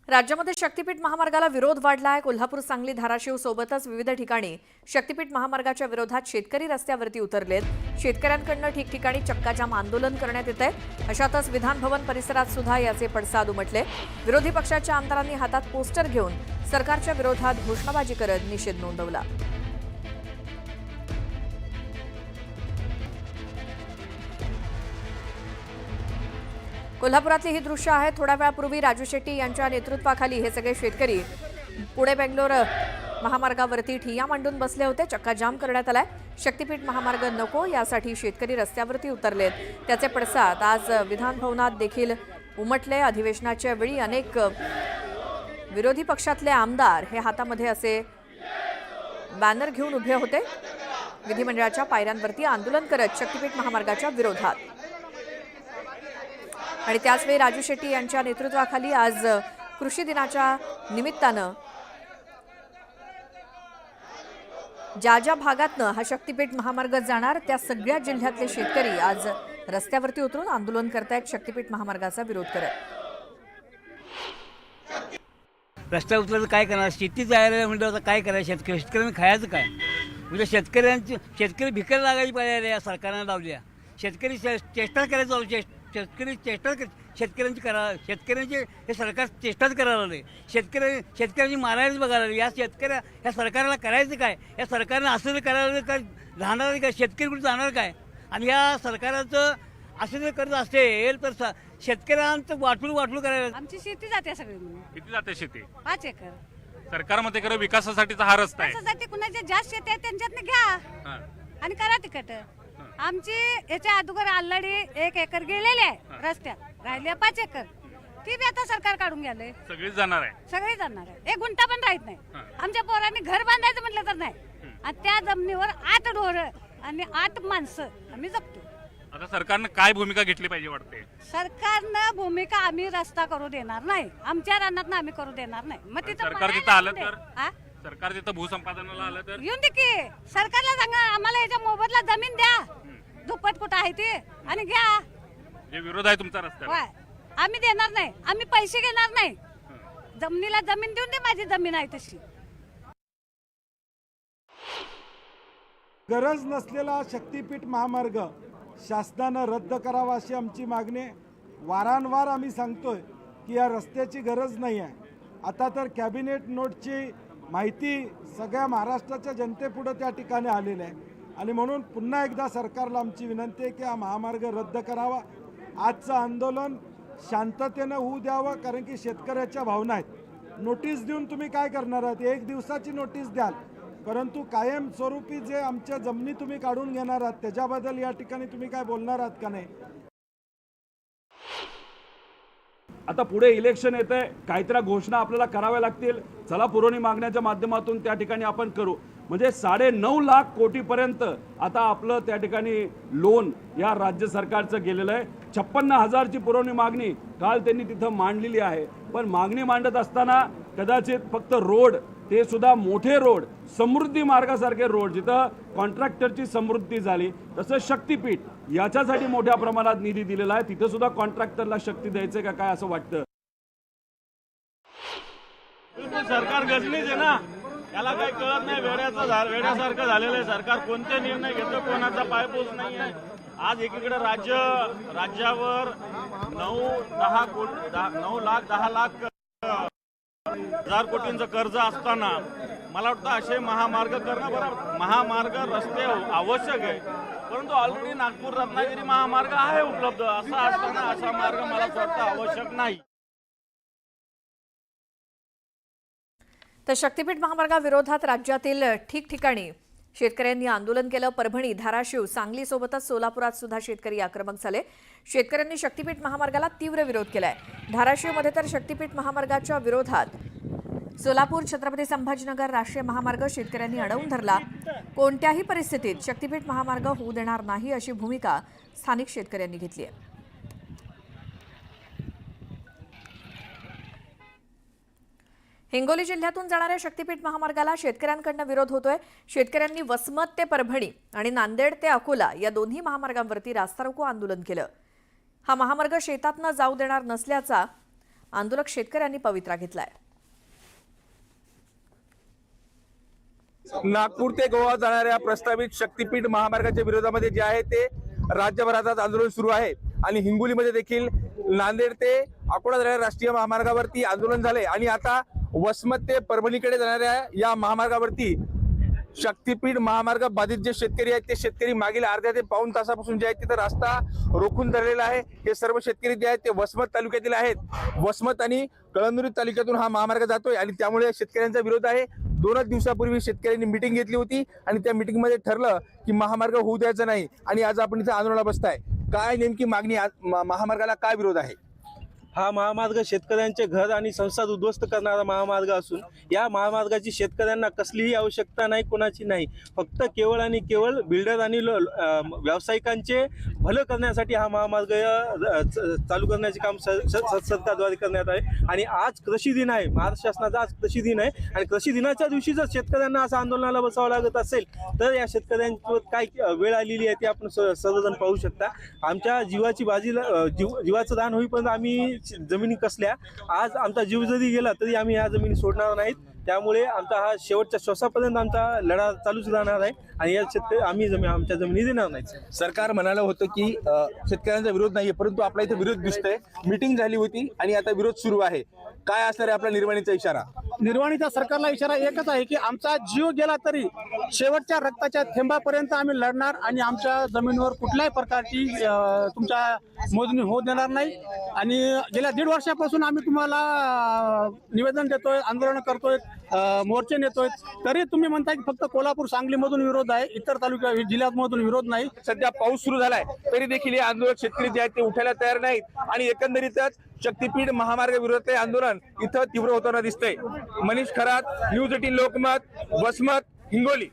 राज्यामध्ये शक्तीपीठ महामार्गाला विरोध वाढला आहे। कोल्हापूर, सांगली, धाराशिव सोबतच विविध ठिकाणी शक्तीपीठ महामार्गाच्या विरोधात शेतकरी रस्त्यावरती उतरलेत। शेतकऱ्यांकडून ठिकठिकाणी चक्काजाम आंदोलन करण्यात येत आहे। अशातच विधान भवन परिसरात सुद्धा याचे पडसाद उमटले। विरोधी पक्षाच्या आमदारांनी हातात पोस्टर घेऊन सरकारच्या विरोधात घोषणाबाजी करत निषेध नोंदवला। कोल्हापुरातली ही दृश्य आहे। थोड्या वेळापूर्वी राजू शेट्टी यांच्या नेतृत्वाखाली हे सगळे शेतकरी पुणे बेंगलोर महामार्गावरती ठिय्या मांडून बसले होते। चक्काजाम करण्यात आलाय। शक्तीपीठ महामार्ग नको यासाठी शेतकरी रस्त्यावरती उतरलेत। त्याचे पडसाद आज विधान भवनात देखील उमटले। अधिवेशनाच्या वेळी अनेक विरोधी पक्षातले आमदार हे हातामध्ये असे बॅनर घेऊन उभे होते। विधिमंडळाच्या पायऱ्यांवरती आंदोलन करत शक्तीपीठ महामार्गाच्या विरोधात। आणि त्याचवेळी राजू शेट्टी यांच्या नेतृत्वाखाली आज कृषी दिनाच्या निमित्तानं ज्या भागातनं हा शक्तीपीठ महामार्ग जाणार त्या सगळ्या जिल्ह्यातले शेतकरी आज रस्त्यावरती उतरून आंदोलन करतायत शक्तीपीठ महामार्गाचा विरोध करत। रस्त्यावर उतरलं काय करणार? शेती जायला म्हणलं तर काय करायचं? शेतकऱ्यांनी खायचं काय? म्हणजे शेतकरी भिकारी लागायची पाहिजे या सरकारने लावल्या। शेतकरी चेष्टा करायचं, शेतकरी चेष्टा शेतकऱ्यांची करा, शेतकऱ्यांची हे सरकार चेष्टाच करायला लागले। शेतकऱ्यांची मारायलाच बघायला लागले। या सरकारला करायचं काय? या सरकारनं असं करायला काय राहणार काय? शेतकरी कुठे जाणार काय? आणि या सरकाराचं असं जर करत असेल तर शेतकऱ्यांचं वाटूळ करायला। आमची शेती जाते सगळी म्हणून। किती जाते शेती? 5 एकर। सरकारमध्ये खरं विकासासाठीचा हा रस्ता आहे। विकासासाठी कुणाच्या जास्त शेती आहे त्यांच्यातनं घ्या आणि करा तिकट। आमची याच्या अगोदर ऑलरेडी 1 एकर गेलेले आहे रस्त्यात, राहिले 5 एकर। ती बी आता सरकार काढून गेले। सगळीच जाणार आहे? सगळे जाणार आहे। 1 गुंठा पण राहत नाही। आमच्या पोरांनी घर बांधायचं म्हटलं तर नाही। आणि त्या जमिनीवर 8 ढोरं आणि 8 माणसं आम्ही जगतो। आता सरकारनं काय भूमिका घेतली पाहिजे वाटते? सरकारनं भूमिका आम्ही रस्ता करू देणार नाही। आमच्या रानात आम्ही करू देणार नाही। मग तिथं सरकार तिथं आलं तर? सरकार तिथं भूसंपादनाला आलं तर? येऊन दे की। सरकारला सांगा आम्हाला याच्या मोबदला जमीन द्या, दुप्पट कुठं आहे ते, आणि घ्या। जे विरोध आहे तुमचा रस्त्याला? आम्ही देणार नाही, आम्ही पैसे घेणार नाही। जमिनीला जमीन देऊन दे, माझी जमीन आहे तशी। गरज नसलेला शक्तीपीठ महामार्ग शासनानं रद्द करावा अशी आमची मागणी आहे। वारंवार आम्ही सांगतोय की या रस्त्याची गरज नाही आहे। आता तर कॅबिनेट नोटची माहिती सगळ्या महाराष्ट्राच्या जनतेपुढे त्या ठिकाणी आलेली आहे आणि म्हणून पुन्हा एकदा सरकारला आमची विनंती आहे की हा महामार्ग रद्द करावा। आजचं आंदोलन शांततेनं होऊ द्यावं, कारण की शेतकऱ्याच्या भावना आहेत। नोटीस देऊन तुम्ही काय करणार आहात? 1 दिवसाची नोटीस द्याल, परंतु कायमस्वरूपी जे आमच्या जमिनी तुम्ही काढून घेणार आहात त्याच्याबद्दल या ठिकाणी तुम्ही काय बोलणार आहात का नाही? आता पुढे इलेक्शन येत आहे, काहीतरी घोषणा आपल्याला कराव्या लागतील। चला पुरवणी मागण्याच्या माध्यमातून त्या ठिकाणी आपण करू। म्हणजे 9.5 लाख कोटीपर्यंत आता आपलं त्या ठिकाणी लोन या राज्य सरकारचं गेलेलं आहे। 56,000ची पुरवणी मागणी काल त्यांनी तिथं मांडलेली आहे। पण मागणी मांडत असताना कदाचित फक्त रोड, ते सुद्धा मोठे रोड, समृद्धी मार्गासारखे रोड जिथं कॉन्ट्रॅक्टरची समृद्धी झाली, तसं शक्तीपीठ याच्यासाठी मोठ्या प्रमाणात निधी दिलेला आहे। तिथं सुद्धा कॉन्ट्रॅक्टरला शक्ती द्यायचं का काय असं वाटतं? सरकार गजनीच आहे ना, त्याला काही कळत नाही। वेड्यासारखं झालेलं आहे सरकार। कोणते निर्णय घेतं, कोणाचा पायपूस नाही आहे। आज एकीकडे राज्यावर 9,10,00,000 कोटींचं कर्ज असताना मला वाटतं असे महामार्ग करणं बरं। महामार्ग रस्ते आवश्यक आहे, परंतु ऑलरेडी नागपूर रत्नागिरी महामार्ग आहे उपलब्ध। असा असताना असा मार्ग मला वाटतं आवश्यक नाही। तर शक्तीपीठ महामार्गाविरोधात राज्यातील ठिकठिकाणी शेतकऱ्यांनी आंदोलन केलं। परभणी, धाराशिव, सांगली सोबतच सोलापुरात सुद्धा शेतकरी आक्रमक झाले। शेतकऱ्यांनी शक्तीपीठ महामार्गाला तीव्र विरोध केलाय। धाराशिवमध्ये तर शक्तीपीठ महामार्गाच्या विरोधात सोलापूर छत्रपती संभाजीनगर राष्ट्रीय महामार्ग शेतकऱ्यांनी अडवून धरला। कोणत्याही परिस्थितीत शक्तीपीठ महामार्ग होऊ देणार नाही अशी भूमिका स्थानिक शेतकऱ्यांनी घेतली आहे। हिंगोली जिल्ह्यातून जाणाऱ्या शक्तीपीठ महामार्गाला शेतकऱ्यांकडून विरोध होतोय। शेतकऱ्यांनी वसमत ते परभणी आणि नांदेड ते अकोला या दोन्ही महामार्गांवरती रास्ता रोको आंदोलन केलं। हा महामार्ग शेतात न जाऊ देणार नसल्याचा आंदोलक शेतकऱ्यांनी पवित्रा घेतलाय. नागपूर ते गोवा जाणाऱ्या प्रस्तावित शक्तीपीठ महामार्गाच्या विरोधामध्ये जे आहे ते राज्यभरात आज आंदोलन सुरू आहे आणि हिंगोलीमध्ये देखील नांदेड ते अकोला जाणाऱ्या राष्ट्रीय महामार्गावरती आंदोलन झाले आणि आता वसमत ते परभणीकडे जाणाऱ्या या महामार्गावरती शक्तीपीठ महामार्ग बाधित जे शेतकरी आहेत ते शेतकरी मागील अर्ध्या ते पाऊण तासापासून जे आहेत तिथं रस्ता रोखून धरलेला आहे. हे सर्व शेतकरी जे आहेत ते वसमत तालुक्यातील आहेत. वसमत आणि कळमनुरी तालुक्यातून हा महामार्ग जातोय आणि त्यामुळे शेतकऱ्यांचा विरोध आहे. 2 दिवसापूर्वी शेतकऱ्यांनी मिटिंग घेतली होती आणि त्या मिटिंगमध्ये ठरलं की महामार्ग होऊ द्यायचा नाही आणि आज आपण इथं आंदोलनाला बसताय. काय नेमकी मागणी, महामार्गाला काय विरोध आहे? हा महामार्ग शेतकऱ्यांचे घर आणि संसार उद्ध्वस्त करणारा महामार्ग असून या महामार्गाची शेतकऱ्यांना कसलीही आवश्यकता नाही, कोणाची नाही. फक्त केवळ आणि केवळ बिल्डर आणि व्यावसायिकांचे भलं करण्यासाठी हा महामार्ग चालू करण्याचे काम सरकारद्वारे करण्यात आहे. आणि आज कृषी दिन आहे, महाराष्ट्र शासनाचा आज कृषी दिन आहे आणि कृषी दिनाच्या दिवशी जर शेतकऱ्यांना असं आंदोलनाला बसावं लागत असेल तर या शेतकऱ्यांवर काय वेळ आलेली आहे ते आपण सर्वजण पाहू शकता. आमच्या जीवाची जीवाचं दान होईपर्यंत आम्ही जमिनी कसल्या. आज आमचा जीव जरी गेला तरी आम्ही ह्या जमिनी सोडणार नाहीत. त्यामुळे आमचा हा शेवटच्या श्वासापर्यंत आमचा लढा चालूच राहणार आहे आणि या शेतकरी आम्ही आमच्या जमिनी देणार नाही. सरकार म्हणालं होतं की शेतकऱ्यांचा विरोध नाहीये, परंतु आपला इथे विरोध दिसतोय. मीटिंग झाली होती आणि आता विरोध सुरू आहे. काय असणार आहे आपला निर्वाणीचा इशारा? निर्वाणीचा सरकारला इशारा एकच आहे की आमचा जीव गेला तरी शेवटच्या रक्ताच्या थेंबापर्यंत आम्ही लढणार आणि आमच्या जमिनीवर कुठल्याही प्रकारची तुमच्या मोजणी होऊ देणार नाही. आणि गेल्या 1.5 वर्षापासून आम्ही तुम्हाला निवेदन देतोय, आंदोलन करतोय, मोर्चे नेतोय, तरी तुम्ही म्हणताय की फक्त कोल्हापूर सांगलीमधून विरोध आहे, इतर तालुक्या जिल्ह्यांमधून विरोध नाही. सध्या पाऊस सुरू झालाय तरी देखील हे आंदोलक शेतकरी जे आहेत ते उठायला तयार नाहीत आणि एकंदरीतच शक्तीपीठ महामार्ग विरोधातले आंदोलन इथं तीव्र होताना दिसतंय. मनीष खरात, न्यूज 18 लोकमत, वसमत, हिंगोली.